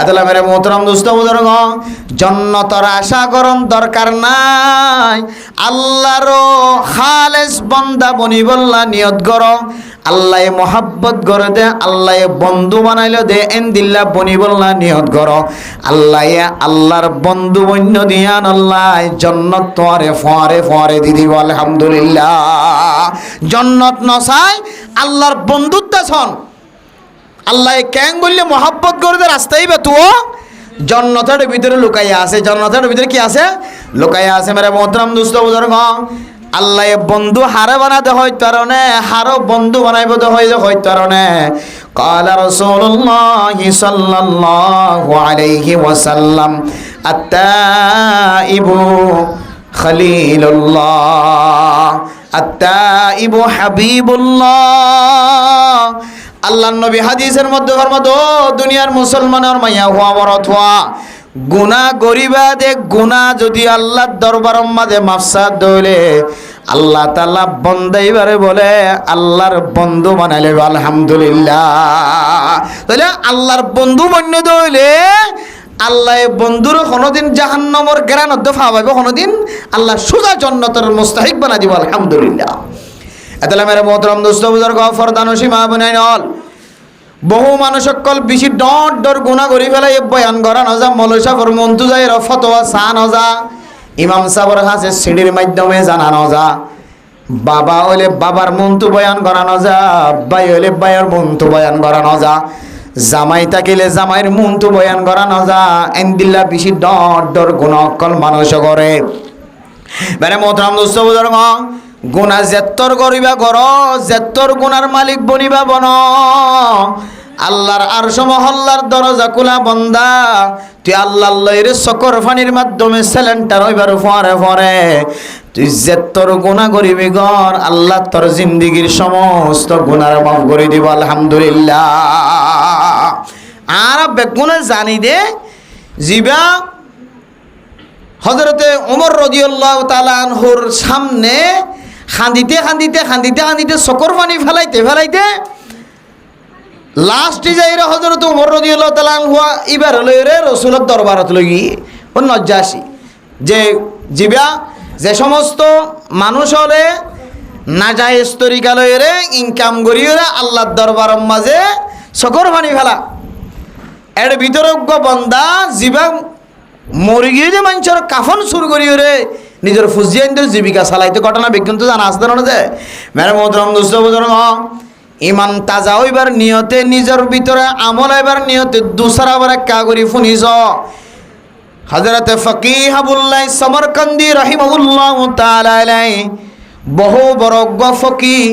আদলা মেরে মোহতরম দোস্ত বুজুর্গ, জান্নাতের আশা করন দরকার নাই, আল্লাহর খালেস বান্দা বনিবল্লা নিয়ত করো। আল্লাহ মোহাব্বত করে দে, আল্লাহ বন্ধু বানাইল দে, এন্দিল্লা বনিবল্লা নিয়ত করো। আল্লাহ আল্লাহর বন্ধু বন্য দিয়ান, আল্লাহ জান্নাত তোরে ফরে ফরে দিদি। আলহামদুলিল্লাহ। জান্নাত নসাই আল্লাহর বন্ধুত্ব ছন। আল্লাহ কেন বললে মোহাব্বত করে দে রাস্তাই বে তুও জান্নাতের ভিতরে লুকাইয়া আছে। জান্নাতের ভিতরে কি আছে? লুকাইয়া আছে। মেরে মোহতরম দোস্ত বুজুর্গ, আল্লাহ বন্ধু হারে বানাতে হয় কারণে, হারো বন্ধু বানাইব তো হয় কারণে। কালা রাসূলুল্লাহ সাল্লাল্লাহু আলাইহি ওয়াসাল্লাম, আত-তাইবু খলিলুল্লাহ, আত-তাইবু হাবিবুল্লাহ। আল্লাহর নবী হাদিসের মধ্যে ফরমাতো, দুনিয়ার মুসলমানের মাইয়া হওয়া মরত হওয়া গুনাহ গরিবা দে, গুনাহ যদি আল্লাহর দরবার মাঝে মাফসাদ দইলে আল্লাহ তাআলা বন্দাইবারে বলে আল্লাহর বন্ধু বানাইলে। আলহামদুলিল্লাহ। তাহলে আল্লাহর বন্ধু বন্য দইলে আল্লাহ বন্ধুর কোনোদিন জাহান্নামের গ্রানত ফাওয়াইব, কোনোদিন আল্লাহ সুজা জান্নাতের মুস্তাহিক বানাই দিব। আলহামদুলিল্লাহ। এতলা মেরে মোহতরম দোস্ত বুজুর্গ, ফরদানসী মা বোনাই নল, বহু মানুষ সকল বেশি ডর ডর গুণা করি ফেলাই বয়ান করা নজা, মৌলসাফর মন্তু যায় ফতোয়া চা নজা, ইমাম সাবর কাছে সিঁড়ির মাধ্যমে জানা নজা, বাবা হইলে বাবার মন্তু বয়ান করা নজা, ভাই হইলে ভাইয়ের মন্তু বয়ান করা নজা, জামাই থাকিলে জামাইয়ের মন্তু বয়ান করা নজা। এন্দিল্লা বেশি ডর ডর গুণা অকল মানুষ করে। মানে মোহতরম দোস্ত বুজুর্গ, গুণা জেত্তর করিবা কর, জেত্তর গুণার মালিক বনিবা বন। আল্লাহর আরশ মহল্লার দরজা খোলা বন্দা, তুই আল্লাহর লইরে চকর ফানির মাধ্যমে সিলিন্ডার হইবার ফরে ফরে তুই জেত্তর গুণা করিবি গর, আল্লাহ তোর জিন্দিগির সমস্ত গুণার মাফ করে দিব। আলহামদুলিল্লাহ। আর বেগুনে জানি দে জিবা হযরতে ওমর রাদিয়াল্লাহু তাআলা আনহুর সামনে খান্দিতে খান্দিতে খান্দিতে খান্দিতে চকর পানি ফেলাইতে ফেলাইতে লাস্ট যাইরে হযরত ওমর রাদিয়াল্লাহু তাআলা আনহু ইবার লইরে রাসূলের দরবারত লগি ও নজ্জাসী যে জিবা যে সমস্ত মানুষ হলে নাজায়েজ তরিকা লইরে ইনকাম করিওরা আল্লাহর দরবারের মাঝে চকর পানি ফেলা, এর ভিতরজ্ঞ বন্দা জিবা মরি গিয়ে যে মানুষের কাফন সুর করিও রে নিজের ফুজিয়ানদের জীবিকা চালাইতে ঘটনা বিজ্ঞান তো জানা আসতে না যায়। মেরে মোহতরম দোস্ত বুজুর্গ, ইমান তাজা হইবার নিয়তে নিজের ভিতরে আমল হইবার নিয়তে দুসরা বার কাগরি ফুনিস। হযরতে ফকিহ আবুল্লাহ সমরকান্দি রাহিমাহুল্লাহু তাআলা আলাইহি বহু বড়জ্ঞ ফকিহ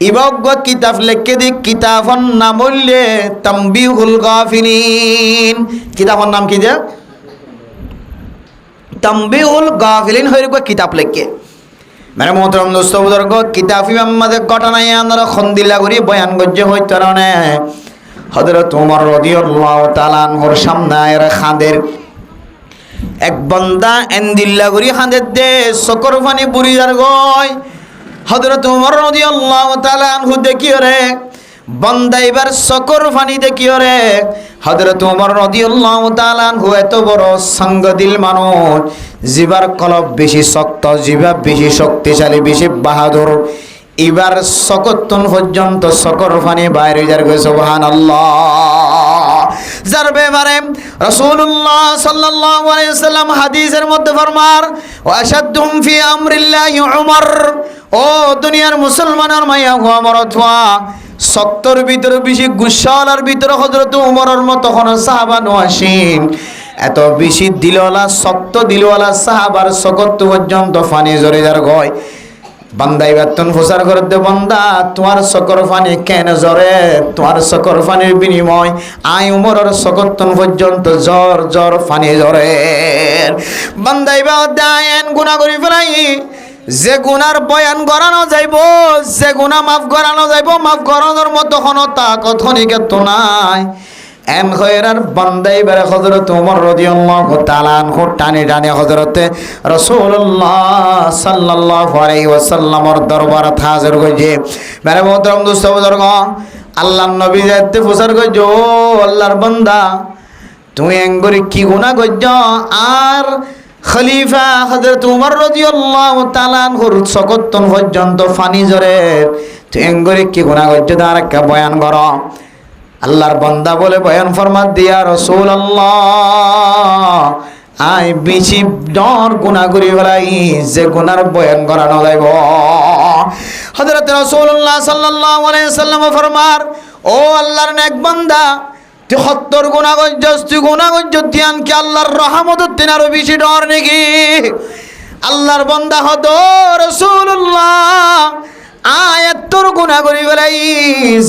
ইবজ্ঞ কিতাব লেখে দি, কিতাবর নাম হইলে তামবিহুল গাফিলিন। কিতাবর নাম কি যে তামবিহুল গাফিলিন হইরে কিতাব লেখে। মানে মোহতরম দোস্ত বুজুর্গ, কিতাব ইমামদের ঘটনায় আমরা খন্দিলা করি বয়ান গজ্জে হইত কারণে হযরত ওমর রাদিয়াল্লাহু তাআলা আনহুর সামনে এর খাদের এক বান্দা এন্দিল্লা করি খাদের দে চকর পানি বুড়িয়ার গয়। হযরত ওমর রাদিয়াল্লাহু তাআলা আনহু দেখিও রে বান্দা এবার চকর পানি দেখিও রে। হযরত ওমর রাদিয়াল্লাহু তাআলা আনহু এত বড় সঙ্গদিল মানুষ, জিবার কলব বেশি শক্ত, জিবা বেশি শক্তিশালী, বেশি বাহাদুর। এবার সকতন পর্যন্ত চকর পানি বাইরে যার গো সুবহানাল্লাহ। যার ব্যাপারে রাসূলুল্লাহ সাল্লাল্লাহু আলাইহি ওয়াসাল্লাম হাদিসের মধ্যে ফরমার, ওয়াশাদ্দুম ফি আমরিল্লাহি উমর। ও দুনিয়ার মুসলমানের মাইয়া হুয়া মরত হুয়া সত্তর ভিতরে বেশি গুসালার ভিতরে হযরত উমরের মতো কোন সাহাবা নওয়াসিন এত বেশি দিলওয়ালা শক্ত দিলওয়ালা সাহাবার সকত পর্যন্ত ফানি জরে যার গয়। বান্দা ইবাতন ফুসার করতে বান্দা তোমার সকর ফানি কেন জরে, তোমার সকর ফানির বিনিময় আই উমরের সকতন পর্যন্ত জ্বর জ্বর ফানি জরে। বান্দা ইবাদ দায়ন গুনাহ করি ফেলাই, যে গুনার বয়ান করানো যাইব, যে গুনাহ মাফ করানো যাইব, মাফ করানোর মতো কোনো তাকত হনিকে তো নাই। এন খয়রার বান্দাই বেরে হযরত ওমর রাদিয়াল্লাহু তাআলা আনহু টানে টানে হযরতে রাসূলুল্লাহ সাল্লাল্লাহু আলাইহি ওয়াসাল্লামের দরবার হাজির হইছে। মেরে মোহতরম দোস্ত বুজুর্গ, আল্লাহর নবী যাতে ফুসার কইছো, আল্লাহর বান্দা তুই এঙ্গরি কি গুনাহ গজ্জ আর খলিফা হযরত উমর রাদিয়াল্লাহু তাআলা আনহুর সকতন পর্যন্ত ফানি জরে তুই এঙ্গরি কি গুনাহ গজ্জ তার একটা বয়ান কর। আল্লাহর বান্দা বলে বয়ান ফরমাত দিয়া রাসূলুল্লাহ আই বেশি ডর গুনাহ করি ফেলাই যে গুনার বয়ান করা না যাইব। হযরত রাসূলুল্লাহ সাল্লাল্লাহু আলাইহি ওয়াসাল্লাম ফরমার ও আল্লাহর নেক বান্দা তুই 70 গুনাহ করছস, তুই গুনাহ করছস তিয়ান কি আল্লাহর রহমতের দিন আরো বেশি ডর নাকি? আল্লাহর বান্দা হতো রাসূলুল্লাহ আয়াত তোর গুনাহ করি ফেলাই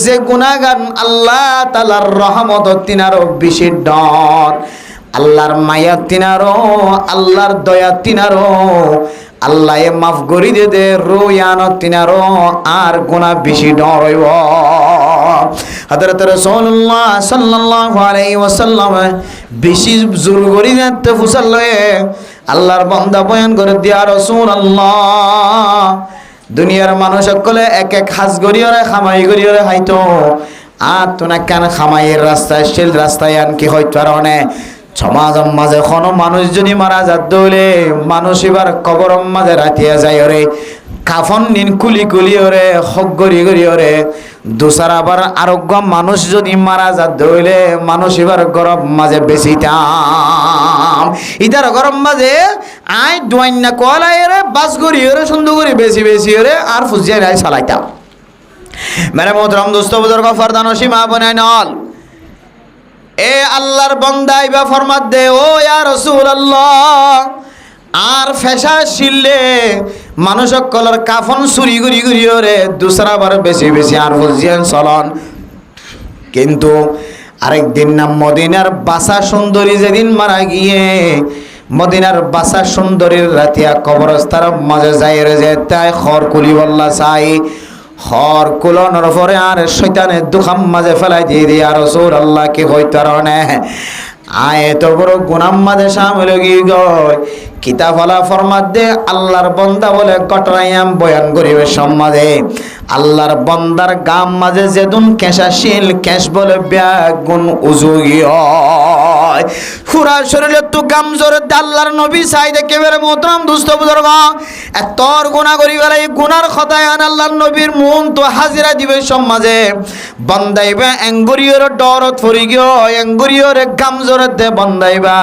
যে গুনাহগান আল্লাহ তাআলার রহমতের দিন আরো বেশি ডর, আল্লাহর মায়ার তিনারো আল্লাহর দয়া তিনারো আল্লাহ মাফ করি দে রোয়ান তিনারো আর গুনাহ বেশি ডর হইব। হযরত রাসূলুল্লাহ সাল্লাল্লাহু আলাইহি ওয়াসাল্লাম বেশি জোর করি যাতে ফুসাল লয়ে আল্লাহর বান্দা বয়ান করে দিয়া রাসূলুল্লাহ দুনিয়ার মানুষ সকলে এক এক হাজ গরিয়রে খামাই গরিয়রে হাইতো আর তোনা কেন খামাইয়ের রাস্তায় শিল রাস্তায় আন কি হইতো কারণে সমাজের মাঝে কোনো মানুষ যদি মারা যাত দইলে মানুষ এবার কবরের মাঝে রাতিয়া যায় ওরে কাফন নিন কুলি কুলি ওরে হক গরি গরি ওরে দুসার আবার আরোগ্য মানুষ যদি মারা যাত দইলে মানুষ এবার গরম মাঝে বেশিতাম ইদার গরম মাঝে আই দোয়াইনা কলাই রে বাস গরি ওরে সুন্দর করে বেশি বেশি ওরে আর ফুজিয়া রাই চালাইতাম। মেরে মোহতরম দোস্ত বুজুর্গ ফরদান ও সীমা বনাই নল এ আল্লাহর বান্দা ইবা ফরমাত দে ও ইয়া রাসূলুল্লাহ আর ফেসা শিললে মানুষ কলর কাফন চুরি গুরি গুরি ওরে দুসরা বার বেশি বেশি আর ফুজিয়ান চলন। কিন্তু আরেকদিন না মদিনার বাসা সুন্দরী যেদিন মারা গিয়ে মদিনার বাসা সুন্দরীর রাতিয়া কবরস্থার মাঝে যাই রে যে তাই খর কুলি বল্লা চাই হর কুলনের পরে আর শয়তানের দুখাম মাঝে ফেলাই দিয়ে দিয়ে আর রাসূলুল্লাহ কি হইতো রে আয় তো বড় গুনাম মাঝে শামিল গিয়ে গয় কিতাবওয়ালা ফরমাত দে আল্লাহর বান্দা বলে কটরাইয়াম বয়ান করিবে সমাজে আল্লাহর বান্দার গাম মাঝে যেদুন কেশাশীল কেশ বলে ব্যাগুন উজুগিয় পুরা শরীরে তো গাম জোরে আল্লাহর নবী চাই দেখে বেরে মোহতরম দুস্থ বুজুর্গ এতর গুনাহ করি বেড়াই গুনার খতায় আন আল্লাহর নবীর মন তো হাজিরা দিবে সমাজে বন্দাইবা এঙ্গুরিয়র ডরত ফরি গিয়ে এঙ্গুরিয়র গাম জোরে দে বন্দাইবা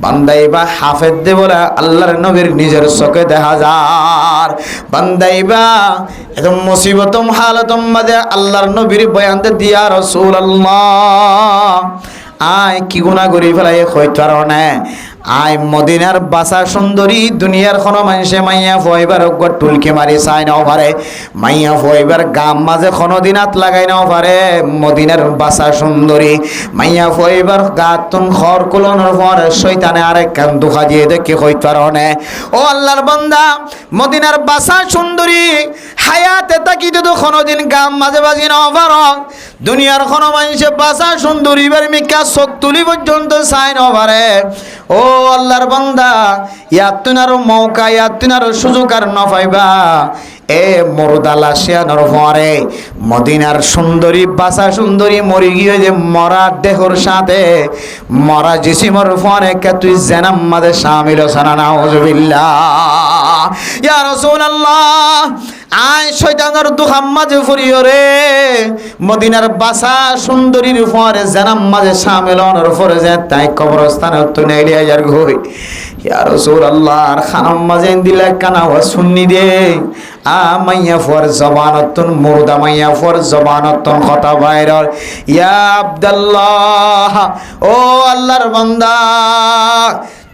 বান্দাইবা হাফেজ দে বলে আল্লাহর নবীর নিজের চোখে দেখা যার বান্দাইবা একদম মুসিবতম হালতম মাঝে আল্লাহর নবীর বয়ান দে দিয়া রাসূলুল্লাহ আয় কি গুনাহ করি ফেলাই হইতো না আয় মদিনার বাসা সুন্দরী দুনিয়ার কোনো মানুষে মাইয়া ফইবার টুলকি মারি চাই নাও পারে মাইয়া ফইবার গাম মাঝে কোনো দিনাত লাগাই নাও পারে মদিনার বাসা সুন্দরী মাইয়া ফইবার গাতুন খর কুলনের পর শয়তানে আরেক কান দুখা দিয়ে দেখে হইতো না ও আল্লাহর বান্দা মদিনার বাসা সুন্দরী হায়াতে তাকি তো কোনোদিন গাম মাঝে বাজি নাও পারো দুনিয়ার কোনো মানুষে বাসা সুন্দরী বার মিকা চোখ তুলি পর্যন্ত চাই নাও পারে ও আল্লাহর বান্দা ইয়াতুনার মৌকা ইয়াতুনার সুযোগ আর না পাইবা এ মুরদালা শিয়ানোর পরে মদিনার সুন্দরী বাসা সুন্দরী মরি গিয়ে যে মরা দেহর সাথে মরা জিসিমর পরে কে তুই জানাম মাঝে শামিল সানা নাউজুবিল্লাহ ইয়া রাসূলুল্লাহ আয় শয়তানের দুখাম মাঝে ফুরিও রে মদিনার বাসা সুন্দরীর পরে জানাম মাঝে শামিল হওয়ার পরে যে তাই কবরস্থানে তো নেলিয়া যার গই ইয়া রাসূলুল্লাহ আর খানাম মাঝে দিলা কানা ওয়া সুন্নি দে আ মাইয়া ফর জবানতুন মুরদা মাইয়া ফর জবানতুন কথা বাইর ইয়া আব্দুল্লাহ ও আল্লাহর বান্দা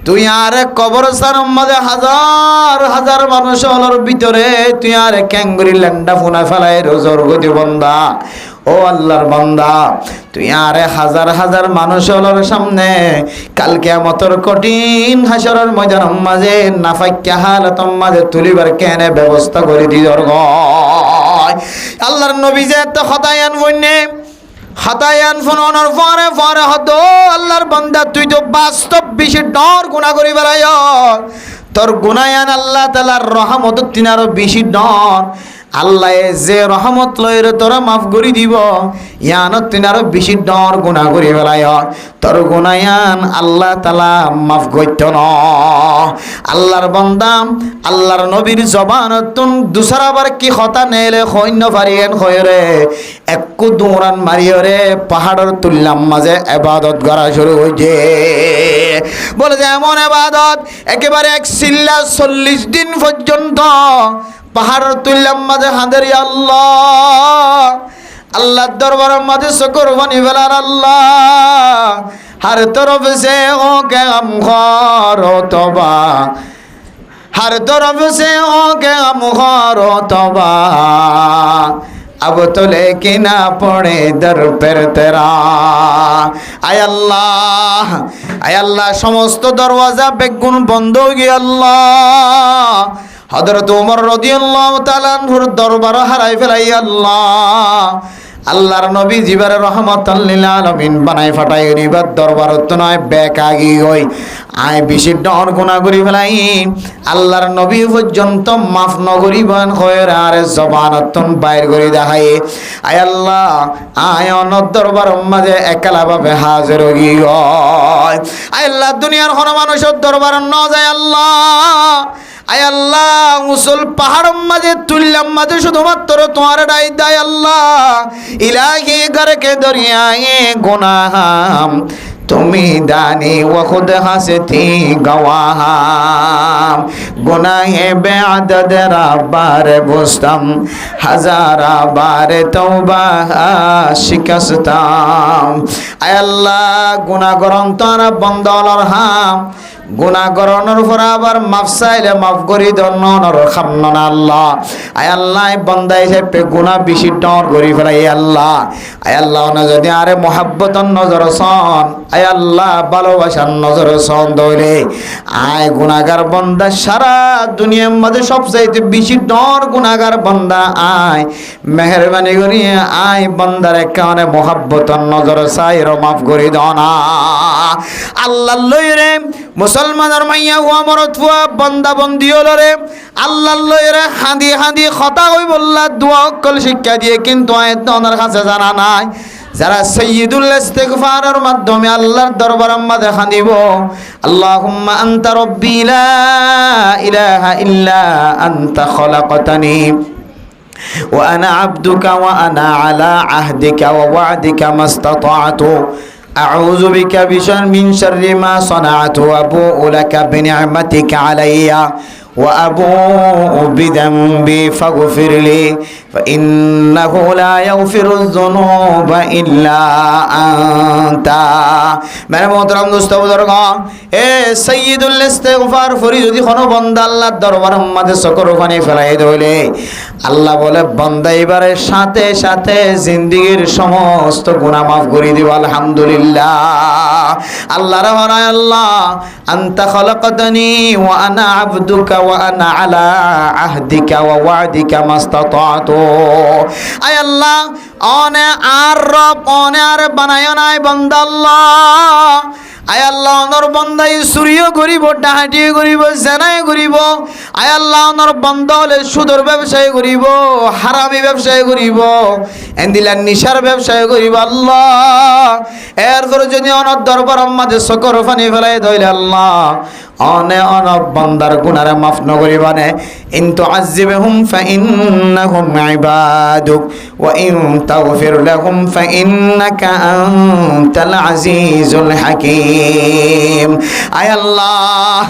তুই আর কবরস্থান মাঝে হাজার হাজার মানুষ হলোর ভিতরে তুই আর ক্যাঙ্গুরি ল্যান্ডা ফোনা ফেলাই রোজর গতি বন্দা ও আল্লাহর বান্দা তুই আর হাজার হাজার মানুষ হলোর সামনে কাল কিয়ামতের কঠিন হাসরের ময়দানের মাঝে নাফাক্কা হালাতম মাঝে তুলিবার কেনে ব্যবস্থা করে দিদর গয় আল্লাহর নবী যে এত খতায়ান বন্যে হাতায়ান ফোনের পরে পরে হতো আল্লাহর বান্দা তুই তো বাস্তব বেশি ডর গুনাহ করি বেড়ায় তোর গুনায়ান আল্লাহ তাআলার রহমত তিনারও বেশি ডর আল্লাহ যে রহমত লয়ের তোরা মাফ করে দিব ইয়ানত তুই আরো বেশি ডর গুনাহ করে ফেলায় তোর গুনায়ান আল্লাহ তাআলা মাফ করত না। আল্লাহর বান্দা আল্লাহর নবীর জবানতুন দুসরাবার কি কথা নেলে হইন পারিয়েন হয়রে একটু দৌড়ান মারিয়রে পাহাড়ের তুললাম মাঝে ইবাদত করা শুরু হইছে। বলে যে এমন ইবাদত একেবারে এক সিল্লা 40 দিন পর্যন্ত পাহাড়ের তুললাম মাঝে হাঁদের আল্লাহ আল্লাহর দরবারের মাঝে শুকর বানি ফেলার আল্লাহ हर तरफ से हो के हम खार हो तौबा हर तरफ से हो के हम खार हो तौबा अब तो लेके ना पड़े दर पर तेरा आय अल्लाह समस्त दरवाजा बेगुन बंद हो गया अल्लाह हजरत उमर রাদিয়াল্লাহু তাআলা আনহুর দরবার হারাই ফেলাই আল্লাহ আল্লাহর নবী জিবারে রহমাতাল লিল আলামিন বানাই ফাটাই রিবাদ দরবারত নয় বেকাগি হই আয় বেশি ডর গুনাহ করি ফেলাই আল্লাহর নবী পর্যন্ত মাফ নগরি বান খয়ের আর জবানতন বাইর করে দেখাই আয় আল্লাহ আয় অনর দরবার মাঝে একলা ভাবে হাজির হই আয় আল্লাহ দুনিয়ার কোন মানুষের দরবার ন যায় আল্লাহ আয় আল্লাহ মুসল পাহাড় মাঝে তুললাম মাঝে শুধুমাত্র তোমার ডাই দায় আল্লাহ ইলাহি করকে দরিয়ায়ে গুনাহাম তুমি দানি ও খুদ হাসতি গওয়াহাম গুনাহে বেআদদ রাবার বুস্তম হাজারা বার তওবা শিকস্তম আয় আল্লাহ গুনাহ করন তোর বন্দলর হাম গুনাহ করনের পর আবার মাফ চাইলে মাফ করি দনর খামনা আল্লাহ আয় আল্লাহ বান্দাই হিসেবে গুনাহ বেশি ডর করি ফেলাই আল্লাহ আয় আল্লাহ না যদি আরে মোহাব্বতন নজর সন আয় আল্লাহ ভালোবাসার নজর সন দইলে আয় গুনাহগার বান্দা সারা দুনিয়ার মধ্যে সবচাইতে বেশি ডর গুনাহগার বান্দা আয় মেহেরবানি করি আয় বান্দার কারণে মোহাব্বতন নজর চাইর মাফ করি দনা আল্লাহ লইরে মুসলমানের মাইয়া হুয়া মরত হুয়া বন্দা বন্দি হলো রে আল্লাহ লইরে হাঁদি হাঁদি কথা কই বললা দোয়া অকল শিক্ষা দিয়ে কিন্তু আয়াত ওনার কাছে জানা নাই যারা সাইয়্যিদুল ইস্তিগফারের মাধ্যমে আল্লাহর দরবারে মাঝে হাঁদিব আল্লাহুম্মা আনতা রাব্বি লা ইলাহা ইল্লা আনতা খলাকতানি ওয়া আনা আবদুকা ওয়া আনা আলা আহদিকা ওয়া ওয়া'দিকা মাস্তাতা'তু أعوذ بك من شر ما صنعت وأبوء لك بنعمتك علي وأبوء بذنبي فاغفر لي فإنه لا يغفر الذنوب إلا أنت মেরে মোহতরম দোস্ত বুজুর্গ এ সাইয়্যিদুল ইস্তিগফার ফরি যদি কোনো বান্দা আল্লাহর দরবারে মাঝে সকর পানি ফেলাই দইলে আল্লাহ বলে বান্দা এবারে সাথে সাথে জিন্দেগীর সমস্ত গুনাহ মাফ করে দিব আলহামদুলিল্লাহ আল্লাহর হরায় আল্লাহ আনতা খলাকতানি ওয়া আনা আবদুকা ওয়া আনা আলা আহদিকা ওয়া ওয়া'দিকা মাস্তাতা'তু আয় আল্লাহ অনে আর রব অনে আর বানায় নাই বান্দা আল্লাহ আয় আল্লাহ ওনর বান্দাই চুরিও করিব ডাহাটিও করিব জেনাই করিব আয় আল্লাহ ওনর বান্দা হলে সুদের ব্যবসায় করিব হারামি ব্যবসায় করিব এন্দিলা নিশার ব্যবসায় করিব আল্লাহ এরপরে যদি অনর দরবার মাঝে সকর পানি ফেলাই দইলে আল্লাহ অনে অনব বান্দার গুনাহ মাফ ন করিবানে ইন তুআযিবহুম ফাইন্নাহুম ইবাদুক ওয়া ইন তাগফির লাহুম ফাইন্নাকা আনতাল আজিজুল হাকীম আয় আল্লাহ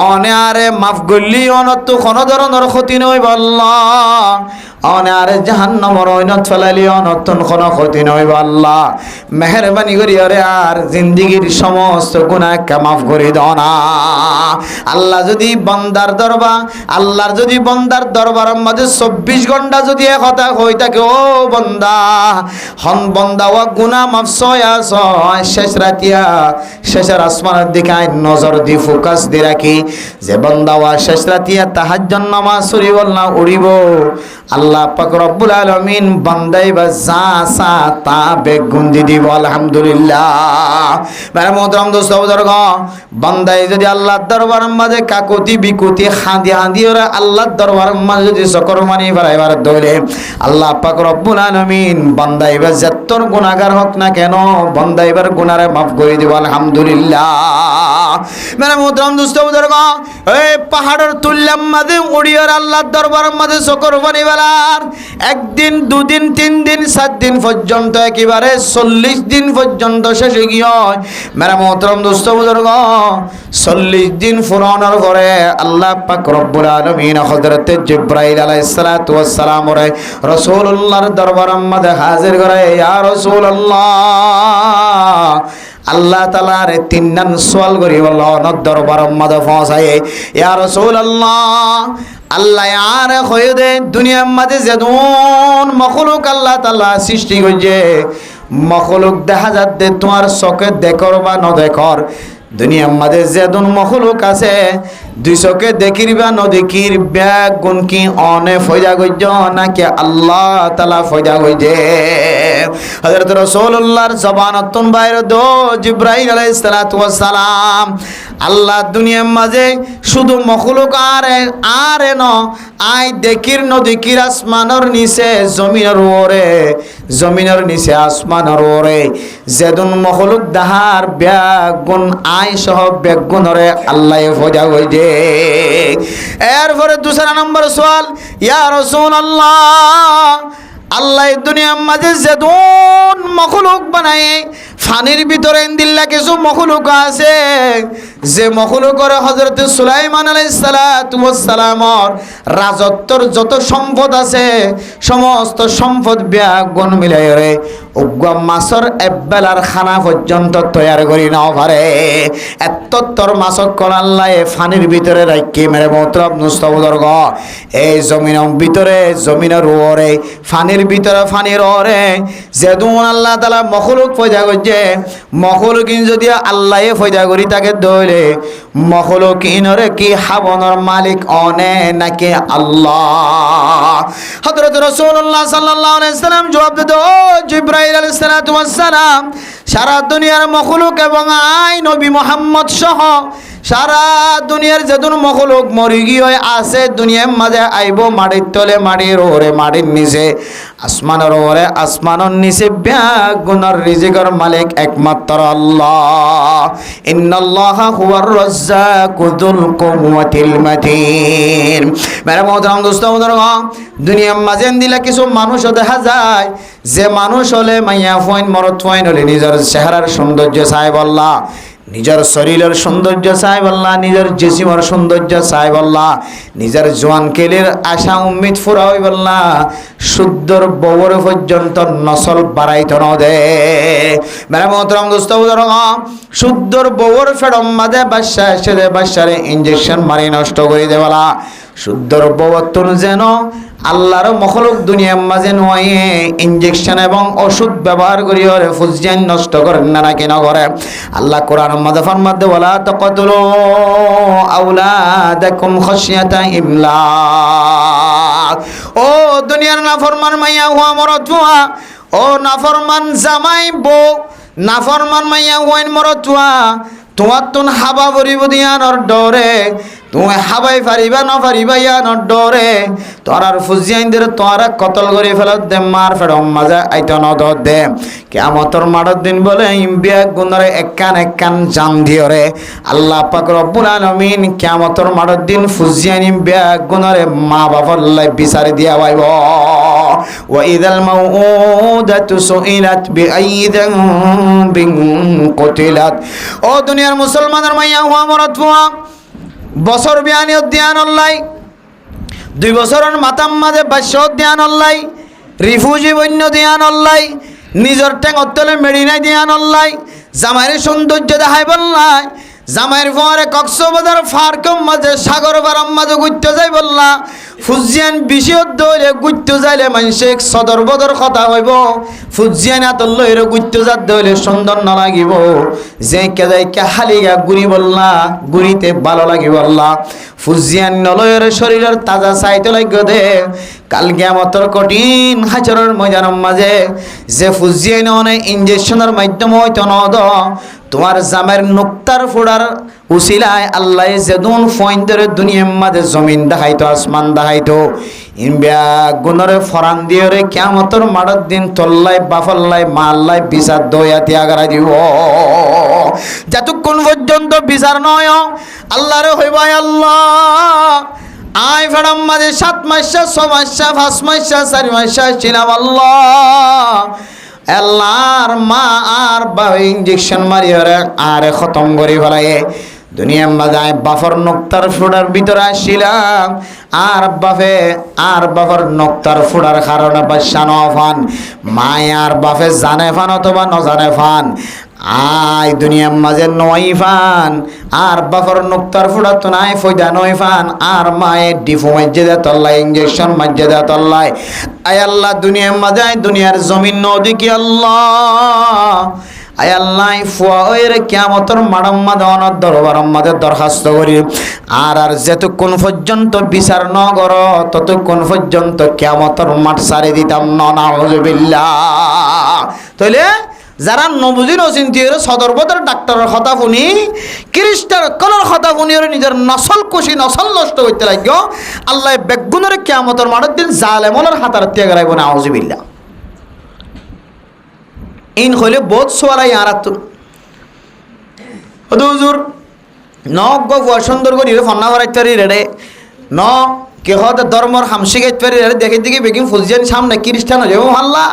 অনে আরে মাফ গল্লি অনত কোন ধরনের ক্ষতি নইব আল্লাহ অনে আরে জাহান্নামের অইনত ফেলালি অনতন কোন ক্ষতি নইব আল্লাহ মেহেরবানি করি আরে আর জিন্দেগীর সমস্ত গুনাহ মাফ করে দাও না আল্লাহ যদি বান্দার দরবার আল্লাহর যদি বান্দার দরবারের মাঝে 24 ঘন্টা যদি কথা হই থাকে ও বান্দা হন বান্দা ওয়া গুনাহ মাফ সয়া শেষ রাতিয়া শেষের আসমানের দিকে নজর দি ফোকাস দি রাখি যে বান্দা ওয়া শেষ রাতিয়া তাহাজ্জুদ নামাজ পড়িব না উড়িব আল্লাহ পাক রব্বুল আলামিন বান্দাই বা যা সা তা বেগুন দি দিব আলহামদুলিল্লাহ। মেরে মোহতরম দোস্ত বুজুর্গ, বান্দাই যদি আল্লাহর দরবারের মাঝে কাকুতি বিকুতি হাঁদি ওরা আল্লাহর দরবারের মাঝে যদি চকর মানি বাড়াইবার দৌলে আল্লাহ পাক রব্বুল আলামিন বান্দাই বা যতর গুনাহগার হোক না কেন বান্দাই বার গুনারে মাফ করে দিব আলহামদুলিল্লাহ। মেরে মোহতরম দোস্ত বুজুর্গ, এই পাহাড়ের তুল্যাম মাঝে উড়িয়ার আল্লাহর দরবারের মাঝে চকর মানি বেলার একদিন দুদিন 3 দিন 7 দিন পর্যন্ত একেবারে 40 দিন পর্যন্ত শেষে গিয়ে মেরে মোহতরম দোস্ত বুজুর্গ 40 দিন ফুরানোর পরে আল্লাহ পাক রব্বুল আলামিন হযরত জিবরাইল আলাইহিস সালাতু ওয়াস সালাম রে রাসূলুল্লাহর দরবারের মধ্যে হাজির করে, ইয়া রাসূলুল্লাহ আল্লাহ তাআলার 3 নাম সওয়াল করি আল্লাহর দরবারের মধ্যে পৌঁছায়, ইয়া রাসূলুল্লাহ আল্লাহ আর কই দে দুনিয়ার মধ্যে যেদুন মখলুক আল্লাহ তাআলা সৃষ্টি করেছে মখলুক দেখা যাচ্ছে তোমার চোখে দেখর বা ন দেখর দুনিয়ার মধ্যে যেদুন মখলুক আছে দুই চোখে দেখির বা ন দেখির ব্যাগ গুণ কি অনে ফয়দা গজ্জ নাকি আল্লাহ তাআলা ফয়দা গজ্জে। হযরত রাসূলুল্লাহর জবানতন বাইরে দো জিবরাইল আলাইহিস সালাতু ওয়াস সালাম আল্লাহ দুনিয়ার মাঝে শুধু মখলুক আর ন আই দেখির ন দেখির আসমানের নিচে জমিনের উপরে জমিনের নিচে আসমানের উপরে যেদুন মখলুক দাহার ব্যাগ গুণ আই সহ ব্যাগ গুণরে আল্লাহ ফয়দা গজ্জে। এরপরে দুসরা নম্বর সওয়াল, ইয়া রাসূলুল্লাহ আল্লাহ দুনিয়ার মাঝে যেদুন মখলুক বানায় ফানির ভিতরে ইন্দিল্লা কিছু মখলুক আছে যে মখলুকর হযরত সুলাইমান আলাইহিস সালাতু ওয়াস সালামর রাজত্বর যত সম্পদ আছে সমস্ত সম্পদ ব্যাগুন মিলাই রে উগ্র মাছর একবেলার খানা পর্যন্ত তৈরি করি নাও পারে এতত্তর মাছক কোন আল্লাহ ফানির ভিতরে রাখি মেরে মোহতরম মুস্তাবুদর্গ এই জমিনের ভিতরে জমিনের ওরে ফানির ভিতরে ফানির ওরে যেদুন আল্লাহ তাআলা মখলুক পয়দা করছে মখলুকিন যদি আল্লাহ পয়দা করি তাকে দইলে মখলুকিনরে কি হাবনের মালিক অনে নাকি আল্লাহ। হযরত রাসূলুল্লাহ সাল্লাল্লাহু আলাইহি সাল্লাম জবাব দিত, ও জিবরাইল আলাইহিস সালাতু ওয়াস সালাম সারা দুনিয়ার মখলুক এবং আই নবী মুহাম্মদ সহ সারা দুনিয়ার যেদুন মখলুক মরি গিয়ে আছে দুনিয়ার মাঝে আইব মাটির তলে মাটির ওরে মাটির নিচে আসমানের ওরে আসমানের নিচে ব্যাগুনার রিজিকের মালিক একমাত্র আল্লাহ। ইন্নাল্লাহা হুয়ার রাজ্জাকু যুল কুওয়াতিল মাতিন। মেরে মোহতরম দোস্ত বুজুর্গ, দুনিয়ার মাঝে দিলে কিছু মানুষ দেখা যায় যে মানুষ হলে মাইয়া ফইন মরদ ফইন হলে নিজের চেহারার সৌন্দর্য চাই বল্লা নিজের শরীরের সৌন্দর্য চাই বল্লা নিজের জিসিমের সৌন্দর্য চাই বল্লা নিজের জোয়ান কেলের আশা উম্মিদ ফুরা হই বল্লা শুদ্ধর বউর পর্যন্ত নসল বাড়াইত ন দে। মেরে মোহতরম দোস্ত বুজুর্গ, শুদ্ধর বউর ফেডম মাঝে বাদশা এসে দে বাদশারে ইঞ্জেকশন মারি নষ্ট করে দে বলা শুদ্ধর বউত্তন যেন আল্লাহর মখলুক দুনিয়ার মাঝে নয় ইঞ্জেকশন এবং ওষুধ ব্যবহার করি ওরে ফুজিয়ান নষ্ট করেন না নাকি না করে। আল্লাহ কোরআনের মাঝে ফরমাতে ওয়ালা তাকতুলু আওলাদাকুম খাশিয়াতা ইমলাক। ও দুনিয়ার নাফরমান মাইয়া হুয়া মরদ হুয়া ও নাফরমান জামাই বউ নাফরমান মাইয়া হুয়াইন মরদ হুয়া তোমার তুন হাবা বরিব দিয়ানোর ডরে তুমি হাবাই পারিবা না পারিবা ইয়ানোর ডরে তোরার ফুজিয়াইনদের তোরা কতল করে ফেলত দে মার ফেড়ম মাঝে আইতো ন দে কিয়ামতের মাঠের দিন বলে ইম্বিয়া গুণরে একান জান দিয়রে আল্লাহ পাক রব্বুল আলামিন কিয়ামতের মাঠের দিন ফুজিয়াইন ইম্বিয়া গুণরে মা বাবার লাই বিচারে দিয়া পাইব। ওয়া ইযাল মাউউদাতু সুইলাত বিআইয়ি যামবিন কুতিলাত। ও দুনিয়ার মুসলমানের মাইয়া হুয়া মরদ হুয়া বছর বিয়ানি উদ্যান অল্লাই 2 বছরের মাতাম মাঝে বাস্য উদ্যান অল্লাই রিফিউজি বন্য দিয়ান অল্লাই নিজের ট্যাঙ্গর তলে মেডিনাই দিয়ান অল্লাই জামাইয়ের সৌন্দর্য দেখাই বললাই জামাইয়ের পরে কক্সবাজার ফারকম মাঝে সাগর বারাম মাঝে ঘুরতে যাই বললা ফুজিয়ান বিশিয়ত দইলে ঘুরতে যাইলে মানুষে সদর বদর কথা হইব ফুজিয়ান এত লইরে ঘুরতে যাত দইলে সুন্দর না লাগিব যে কে যাই কে হালিগা ঘুরি বললা ঘুরিতে ভালো লাগি বললা ফুজিয়ান নলয়ের শরীরের তাজা চাইতে লাগবে দে কাল কিয়ামতের কঠিন হাজারের ময়দানের মাঝে যে ফুজিয়ান অনেক ইঞ্জেকশনের মাধ্যমে হইতো নদ তোমার জামের নুক্তার ফোড়ার উসিলায় আল্লাহ যেদুন ফয়েন্টের দুনিয়ার মাঝে জমিন দেখাইতো আসমান দেখাইতো ইনবিয়া গুণরে ফরান দিয়ে রে কিয়ামতের মাড়ার দিন তল্লাই বাফল্লাই মাল্লাই বিচার দইয়া ত্যাগারা দিব যতক্ষণ পর্যন্ত বিচার নয় আল্লাহরে হইবাই আল্লাহ আই ফেরাম মাঝে 7 মাস 6 মাস 5 মাস 4 মাস ছিলাম আল্লাহ আল্লাহর মা আর বাবা ইঞ্জেকশন মারিয়ে আর খতম করে ফেলায় দুনিয়ার মাঝে বাফর নক্তার ফুডার ভিতরে আসছিলাম আর বাফর নক্তার ফুডার কারণে বাচ্চা নফান মায়ার বাফে জানে ফান অথবা নজানে ফান আই দুনিয়ার মাঝে নয় ফান আর বাফর নুক্তার ফুড়া তো নাই ফয়দা নয় ফান আর মায়ের ডিফো মজ্জেদা তল্লাই ইঞ্জেকশন মজ্জেদা তল্লাই আয় আল্লাহ দুনিয়ার মাঝে দুনিয়ার জমিন নদী কি আল্লাহ আয় আল্লাহ ফুয়ার কিয়ামতের মাডাম মাঝে অনর দরবার মাঝে দরখাস্ত করি আর যেতক্ষণ পর্যন্ত বিচার ন কর ততক্ষণ পর্যন্ত কিয়ামতের মাঠ সারি দিতাম নাউযুবিল্লাহ তাইলে যারা নবুজির অচিন্তির সদরবদর ডাক্তারের কথা শুনি খ্রিস্টার কলর কথা শুনি নিজের নসল কুশি নসল নষ্ট করতে লাগো আল্লাহ বেগুনের কিয়ামতের মাঠের দিন জালেমনের হাতার ত্যাগ রাখবো না নাউযুবিল্লাহ ইন হইলে বহুত সোয়ালাই আরাত হুজুর নগ গো সুন্দর করি ফন্না ভরাইতারি রেডে ন কেহত ধর্মর হামসি গাইতারি রেডে দেখে দেখি বেগিং ফুলজিয়ান সামনে খ্রিস্টান হয়ে যাবো আল্লাহ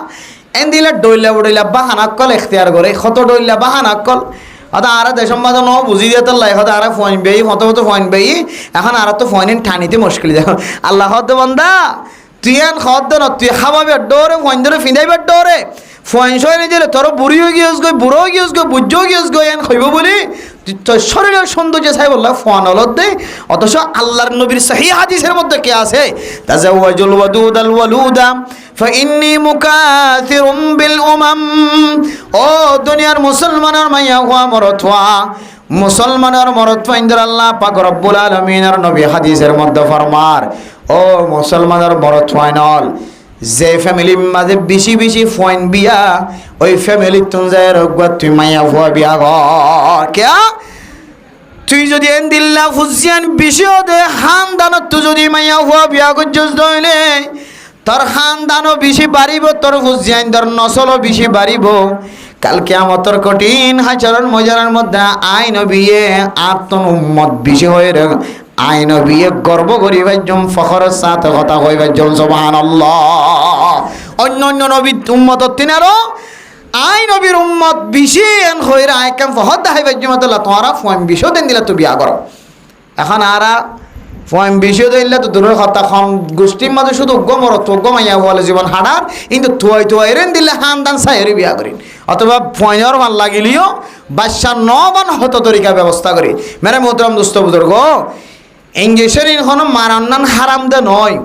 এন দিলে ডইলা বডইলা বাহানাক্কল এখতিয়ার করে কত ডইলা বাহানাক্কল অত আর দেশম বাজা ন বুঝি দিয়ে তোর লাই হতে আর ফোন বেই মতো মতো ফোন বেই এখন আর তো ফোন ঠানিতে মুশকিল দেখো আল্লাহ হদ বন্দা তুই এন হদ ন তুই খাবাবে ডোরে ফোন ধরে ফিনাইবে ডোরে ফোন সয় নিয়ে দিলে তোর বুড়ি হয়ে গিয়েছ গই বুড়ো হয়ে গিয়েছ গই বুঝ্যও গিয়েছ গই এন খাইব বলি তোর শরীরের সৌন্দর্য চাই বললা ফোন হলত দে অথচ আল্লাহর নবীর সহি হাদিসের মধ্যে কে আছে তাজাওয়াজুল ওয়াদুদাল ওয়ালুদা ফাইন্নী মুকাথিরুম বিল উমাম ও দুনিয়ার মুসলমানের মাইয়া হওয়া মরত হওয়া মুসলমানের মরত ফাইন্দার আল্লাহ পাক রব্বুল আলামিনের নবী হাদিসের মধ্যে ফরমার ও মুসলমানের মরত ফাইনাল যে ফ্যামিলির মাঝে বেশি বেশি ফয়েন বিয়া ওই ফ্যামিলির তুমি যায় রোগবা তুই মাইয়া হওয়া বিয়া ঘর কে তুই যদি এন দিল্লা ফুজিয়ান বেশিও দে হান দানত তুই যদি মাইয়া হওয়া বিয়া করছিস দইলে তোর হান দানও বেশি বাড়িব তোর ফুজিয়ান তোর নসলও বেশি বাড়িব কাল কিয়ামতের কঠিন হাজারের মজারের মধ্যে আইন বিয়ে আর তোর উম্মত বেশি হয়ে রে আইন বিয়ে গর্ব করি ভাইজম ফখরের সাথে কথা কই ভাইজম সুবহানাল্লাহ অন্য অন্য নবী উম্মত তিনারও আই নবীর উম্মত বেশি এন হইরা আইকাম ফহদ দেখাই ভাইজম আল্লাহ তোরা ফোন বিশও দেন দিলা তো বিয়া করো এখন আরা ফোন বিশও দিলে তো দূরের কথা খন গোষ্ঠীর মাঝে শুধু গমর তো গমাইয়া বলে জীবন হাডার কিন্তু তুয়াই রেন দিলে হান দান সাইরে বিয়া করি অথবা ফোনের ভাল লাগিলিও বাদশা নবান হত তরিকা ব্যবস্থা করি মেরে মোহতরম দোস্ত বুজুর্গ ইঞ্জেকশন হন মারান্নান হারাম দে নয়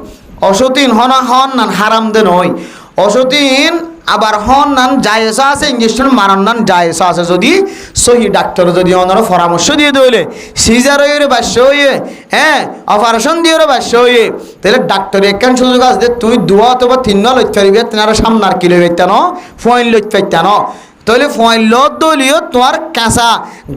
অসতীন হন নান হারাম দে নয় অসতীন আবার হন নান জায়েজা আছে ইঞ্জেকশন মারান্নান জায়েজা আছে যদি সহি ডাক্তার যদি ওনার পরামর্শ দিয়ে দইলে সিজার হয়ে বাস্য হয়ে হ্যাঁ অপারেশন দিয়ে বাস্য হয়ে তাহলে ডাক্তার একখান সুযোগ আছে তুই 2 অথবা 3 লইতে পারবি তেনারা সামনার কিলো হইতান ফয়েন লইতে পাইতান তাহলে ফয়েন লত দলিও তোমার কাঁচা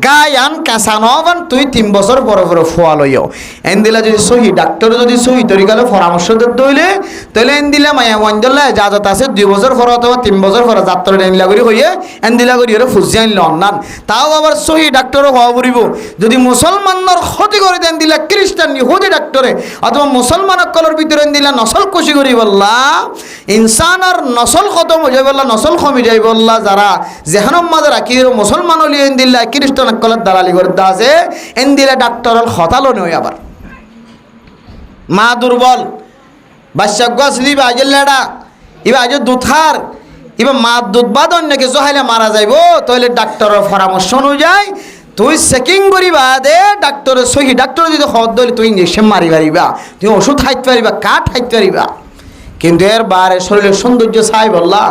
গায়ান কাঁচা নবান তুই 3 বছর পরে পরে ফোয়া লইও এন দিলা যদি সহি ডাক্তার যদি সহি তরিকালে পরামর্শ দইলে তাহলে এন দিলা মায়া ওয়ানদলা জাজত আছে 2 বছর পর অথবা 3 বছর পর যাত্রা এনলা করি হইয়ে এন দিলা করি ওরে ফুজিয়ান লন্নান তাও আবার সহি ডাক্তারও হওয়া পড়িব যদি মুসলমানর ক্ষতি করে দেন দিলা খ্রিস্টান ইহুদি ডাক্তারে অথবা মুসলমান কলর ভিতরে এন দিলা নসল খুশি করি বললা ইনসানের নসল খতম হয়ে যাই বললা নসল কমে যাই বললা যারা যেহানম মাঝে রাখি মুসলমান হলি এন দিল্লা খ্রিস্টান কলার দালালি করে আছে এন দিলে ডাক্তারের হতালো নয় আবার মা দুর্বল বাচ্চা গাছ দিবে আজের লেডা এবার আজ দুথার এবার মা দুধ বাদ অন্য কিছু হাইলে মারা যাইব তাহলে ডাক্তারের পরামর্শ অনুযায়ী তুই চেকিং করিবা দে ডাক্তরের সহি ডাক্তর যদি খবর দিলে তুই ইঞ্জেকশন মারি পারিবা, তুই ওষুধ খাইতে পারিবা, কাঠ খাইতে পারিবা। কিন্তু এর বারে শরীরের সৌন্দর্য চাই বললা,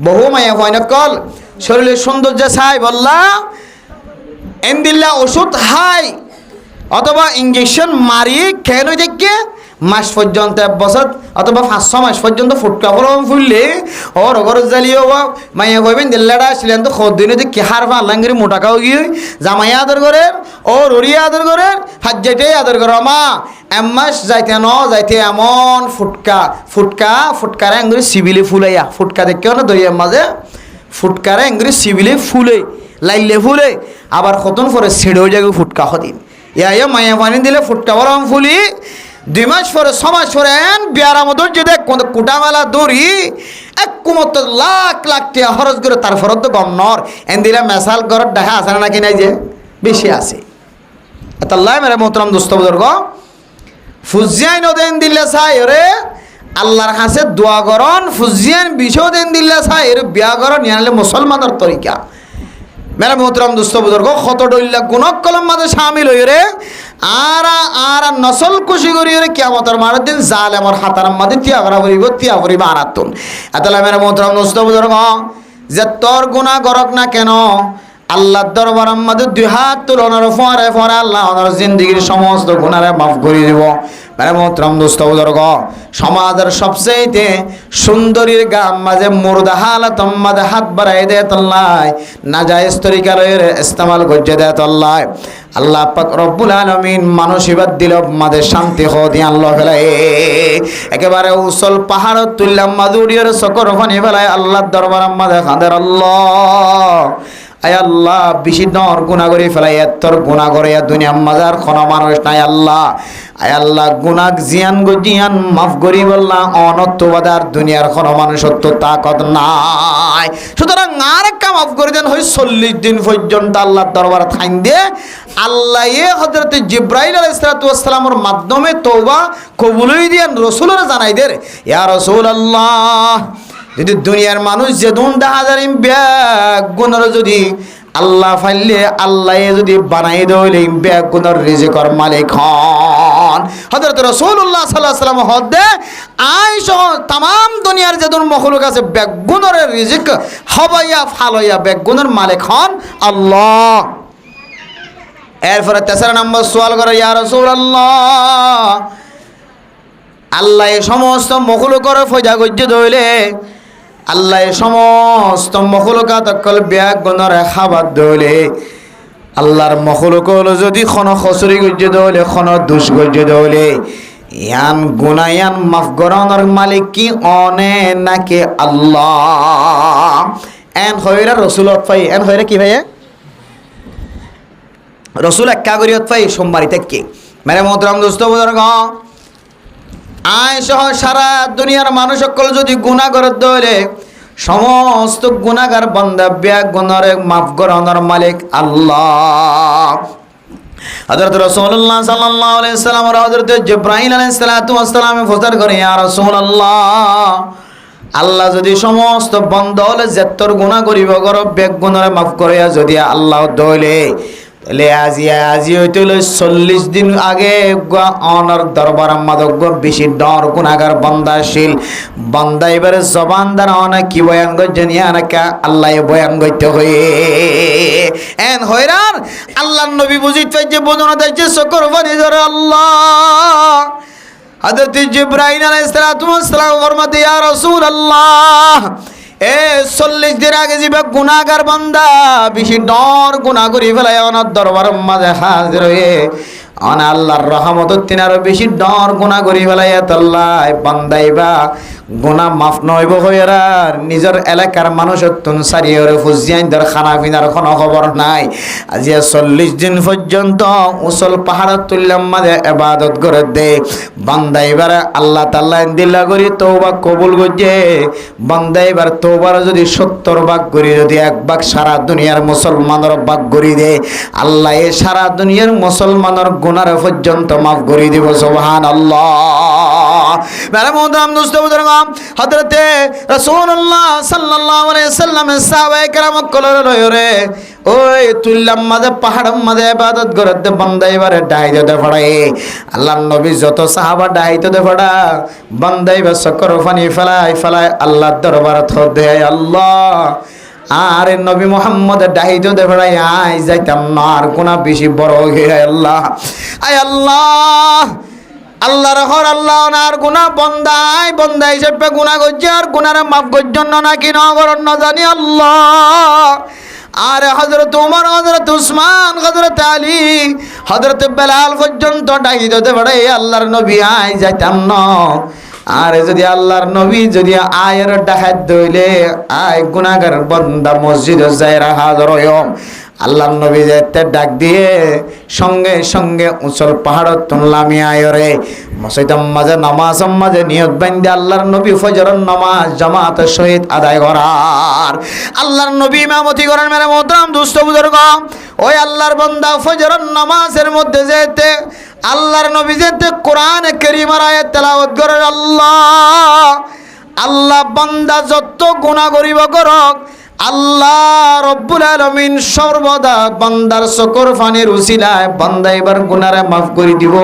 বহু মায়া হয় না কল শরীরের সৌন্দর্য চাই বললা এনদিল্লা ওষুধ হাই অথবা ইঞ্জেকশন মারি কেন দেখে মাস পর্যন্ত, এক বছর অথবা 5-6 মাস পর্যন্ত ফুটকা ফলন ফুললে ও রগর জ্বালিয়ে মাইয়া কইবেন দিল্লাটা আসলেন তো খদিনে কি হার ফাল্লাঙ্গিরি মোটা খাও গিয়ে জামাইয়া আদর করে ও রুরিয়া আদর করে ফাজ্জাইটাই আদর করে মা মাস যাইতে যাইতে এমন ফুটকারে এঙ্গুরি সিবিলে ফুলাইয়া ফুটকা দেখেও না দরিয়ার মাঝে ফুটকারে এঙ্গুরি সিবিলে ফুলে লাইলে ফুলে আবার কতন পরে ছেড়েও যাবে ফুটকা হদিন ইয়া মাইয়া পানি দিলে ফুটকা বরং ফুলি 2 মাস পরে 6 মাস পরে এন বিয়ার মধ্যে যদি কুটা মেলা দৌড়ি এক কুমত লাখ লাখ টাকা খরচ করে তারপর তো গম নর এন দিলে মেসাল ঘর দেখা আছে নাকি নাই যে বেশি আছে এতাল্লাহ মেরে মোহতরম দোস্ত বুজুর্গ ফুজিয়ান ওদেন দিলে চাই রে আল্লাহর কাছে দোয়া করন ফুজিয়ান বিষয় দেন দিলে চাই এর বিয়া করন ইয়ানলে মুসলমানের তরিকা মেরে মোহতরম দোস্ত বুজুর্গ কত ডইল্লা গুণক কলম মাঝে শামিল হই রে আর নসল খুশি করি রে কিয়ামতের মানের দিন জালেমর হাতার মাঝে তিয়া করিব আনাতুন এতলা মেরে মোহতরম দোস্ত বুজুর্গ যে তোর গুনাহ করক না কেন আল্লাহর দরবার আমাদের 2 হাত তুলনার পরে আল্লাহ ওনার জিন্দগির সমস্ত গুনাহরে মাফ করে দিব। মেরে মোহতরম দোস্ত বুজুর্গ সমাজের সবচেয়ে সুন্দরীর গাম মাঝে মুর্দা হালাত মাঝে হাত বাড়াই দেয় তল্লায় নাজায়েজ তরিকার ইস্তেমাল করছে দেয় তল্লায় আল্লাহ পাক রব্বুল আলামিন মানসিবাদ দিল মাঝে শান্তি হদি আল্লাহ ফেলায় একেবারে উসল পাহাড় তুললাম মাদুরিয়ার সকর ফানি ফেলায় আল্লাহর দরবার মাঝে খাদের আল্লাহ আয় আল্লাহ বেশি নর গুণা করে ফেলাই এতর গুণা করে দুনিয়ার মাজার কোনো মানুষ নাই আল্লাহ আয় আল্লাহ গুনাক জিয়ান মাফ করি বললাম অনত্ববাদার দুনিয়ার কোনো মানুষত্ব তাকত নাই সুতরাং আর একটা মাফ করে দেন হয় 40 দিন পর্যন্ত আল্লাহর দরবার থাইন দিয়ে আল্লাহ হযরত জিব্রাইল আলাইহিস সালামের মাধ্যমে তওবা কবুলই দিয়েন রাসূলের জানাই দে ইয়া রাসূলুল্লাহ যদি দুনিয়ার মানুষ যে দুন হাজার ব্যাগ গুণর যদি আল্লাহ ফাইলে আল্লাহ যদি বানাই দইলে ব্যাগ গুণর রিজিকর মালিক হন হযরত রাসূলুল্লাহ সাল্লাল্লাহু আলাইহি ওয়াসাল্লাম হদে আইসহ तमाम দুনিয়ার যে দুন মখলুক আছে ব্যাগ গুণর রিজিক হবাইয়া ফালইয়া ব্যাগ গুণর মালিক হন আল্লাহ। এরপরে 3 নম্বর সওয়াল করে ইয়া রাসূলুল্লাহ আল্লাহ সমস্ত মখলুকর ফয়দা গজ্জে দইলে আল্লাহ সমস্ত মখলুকাত কল ব্যাগ গুণর খাবার দইলে আল্লাহর মখলুক হলো যদি খন খসরি গজ্জে দইলে খন দুষ গজ্জে দইলে ইয়ান গুনায়ান মাফ গরনের মালিক কি অনে নাকি আল্লাহ এন হইরা রাসূলত পাই এন হইরা কি ভাইয়া রাসূল একা করিয়ত পাই সোমবারই থেকে মেরে মোহতরম দোস্ত বুজুর্গ আয় সহ সারা দুনিয়ার মানুষ সকল যদি গুনাহ করে দইলে সমস্ত গুনাহগার বান্দা ব্যাগ গুনারে মাফ করানোর মালিক আল্লাহ। হযরত রাসূলুল্লাহ সাল্লাল্লাহু আলাইহি ওয়াসাল্লাম আর হযরত জিবরাইল আলাইহিস সালাতু ওয়াস সালাম ফজর করে ইয়া রাসূলুল্লাহ আল্লাহ যদি সমস্ত বান্দা হলে যেতর গুনাহ করিব গর ব্যাগ গুনারে মাফ করিয়া যদি আল্লাহ দইলে ले আজি হইতেল 40 দিন আগে অনর দরবার মাদক বেশি ডর গুনাহগার বান্দাশীল বান্দা এবারে জবান দ্বারা অনেক কি বয়ান গজনিয়া নাকা আল্লাহ বয়ান গইতে হয়ে এন হয়রান আল্লাহর নবী বুঝিত যে বোঝানো দেয় সকর বানি ধরে আল্লাহ হযরত জিবরাইল আলাইহিস সালাম ফরমাতে ইয়া রাসূলুল্লাহ 40 দিন আগে যে গুনাহগার বান্দা বেশি ডর গুনাহ করি ফেলায় ওনার দরবার মাঝে হাজির হয়ে অন আল্লাহর রহমত তিনার বেশি ডর গুনাহ করি ফেলায় আল্লাহ বান্দাইবা গুনাহ মাফ নইব হইরা নিজের এলাকার মানুষত্বন সারিয়রে ফুজিয়াইনদের খানা পিনার কোনো খবর নাই আজি 40 দিন পর্যন্ত উসল পাহাড়ত তুললাম মাঝে ইবাদত করে দে বান্দাইবার আল্লাহ তাআলা দিলা করি তওবা কবুল গজে বান্দাইবার তওবার যদি 70 ভাগ করি যদি 1 ভাগ সারা দুনিয়ার মুসলমানের ভাগ করি দে আল্লাহ এ সারা দুনিয়ার মুসলমানের গুনাহ পর্যন্ত মাফ করে দিব সুবহানাল্লাহ। মেরে মোহতরম দোস্ত বুজুর্গ হযরতে রাসূলুল্লাহ সাল্লাল্লাহু আলাইহি ওয়াসাল্লাম সাহাবায়ে কেরাম কলরে লয়রে ওই তুললাম মাঝে পাহাড়ের মাঝে ইবাদত করতে বান্দা এবারে ডাইতে দে ফড়াই আল্লাহর নবী যত সাহাবা ডাইতে দে ফড়া বান্দা এবার চক্কর পানি ফেলায় আল্লাহর দরবারে থর দে আল্লাহ আরে নবী মোহাম্মদ ডাইতে দে ফড়াই আই যাইতাম না আর গুনাহ বেশি বড় হয়ে আল্লাহ আয় আল্লাহ আল্লাহর ঘর আল্লাহ ওনার গুনাহ বন্দা হিসেবে গুনাহ করছে আর গুনারে মাফ করছেন না কি না করেন না জানি আল্লাহ আর হযরত ওমর হযরত উসমান হযরত আলী হযরত বেলাল পর্যন্ত ডাকি দিতে পারে আল্লাহর নবী আই যাইতাম না আর যদি আল্লাহর নবী যদি আয়ের ডাকাত দইলে আয় গুনাহগার বান্দা মসজিদে যায়রা হাজির হইম আল্লাহর নবী যেতে ডাক দিয়ে সঙ্গে সঙ্গে উঁচল পাহাড়ত তুললামি আয়রে মসজিদের মাঝে নামাজ মাঝে নিয়ত বান্ধে আল্লাহর নবী ফজরের নামাজ জামাতের সহিত আদায় করার আল্লাহর নবী ইমামতি করেন মেরে মোহতারাম দুস্থ বুজুর্গ ওই আল্লাহর বান্দা ফজরের নামাজের মধ্যে যেতে আল্লাহর নবী যেতে কোরআন কারীমের আয়াত তেলাওয়াত করেন আল্লাহ বান্দা যত গুনাহ করিব করক আল্লাহ রব্বুল আলামিন সর্বদা বান্দার চোখের পানির উসিলায় বান্দা এবার গুনারে মাফ করে দিব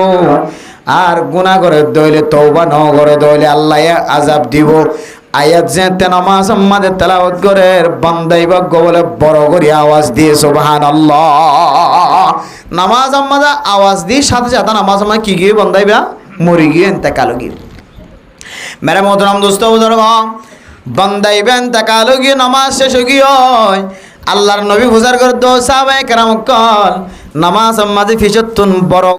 আর গুনাহ করে দইলে তওবা ন করে দইলে আল্লাহ আযাব দিব আয়াত যেতে নামাজ মাঝে তেলাওয়াত করে বান্দা এবার বলে বড় করে আওয়াজ দিয়ে সুবহানাল্লাহ নামাজ মাঝে আওয়াজ দিয়ে সাথে সাথে নামাজ মাঝে কি গিয়ে বান্দাইবা মরি গিয়ে ইন্তেকাল গিয়ে মেরে মোহতারাম দোস্ত বুজুর্গ বান্দাইবেন তাকালো গিয়ে নামাজ শেষ গিয়ে আল্লাহর নবী বুঝার করে দো সাহাবায়ে কেরাম কল নামাজ মাঝে ফিসতুন বড়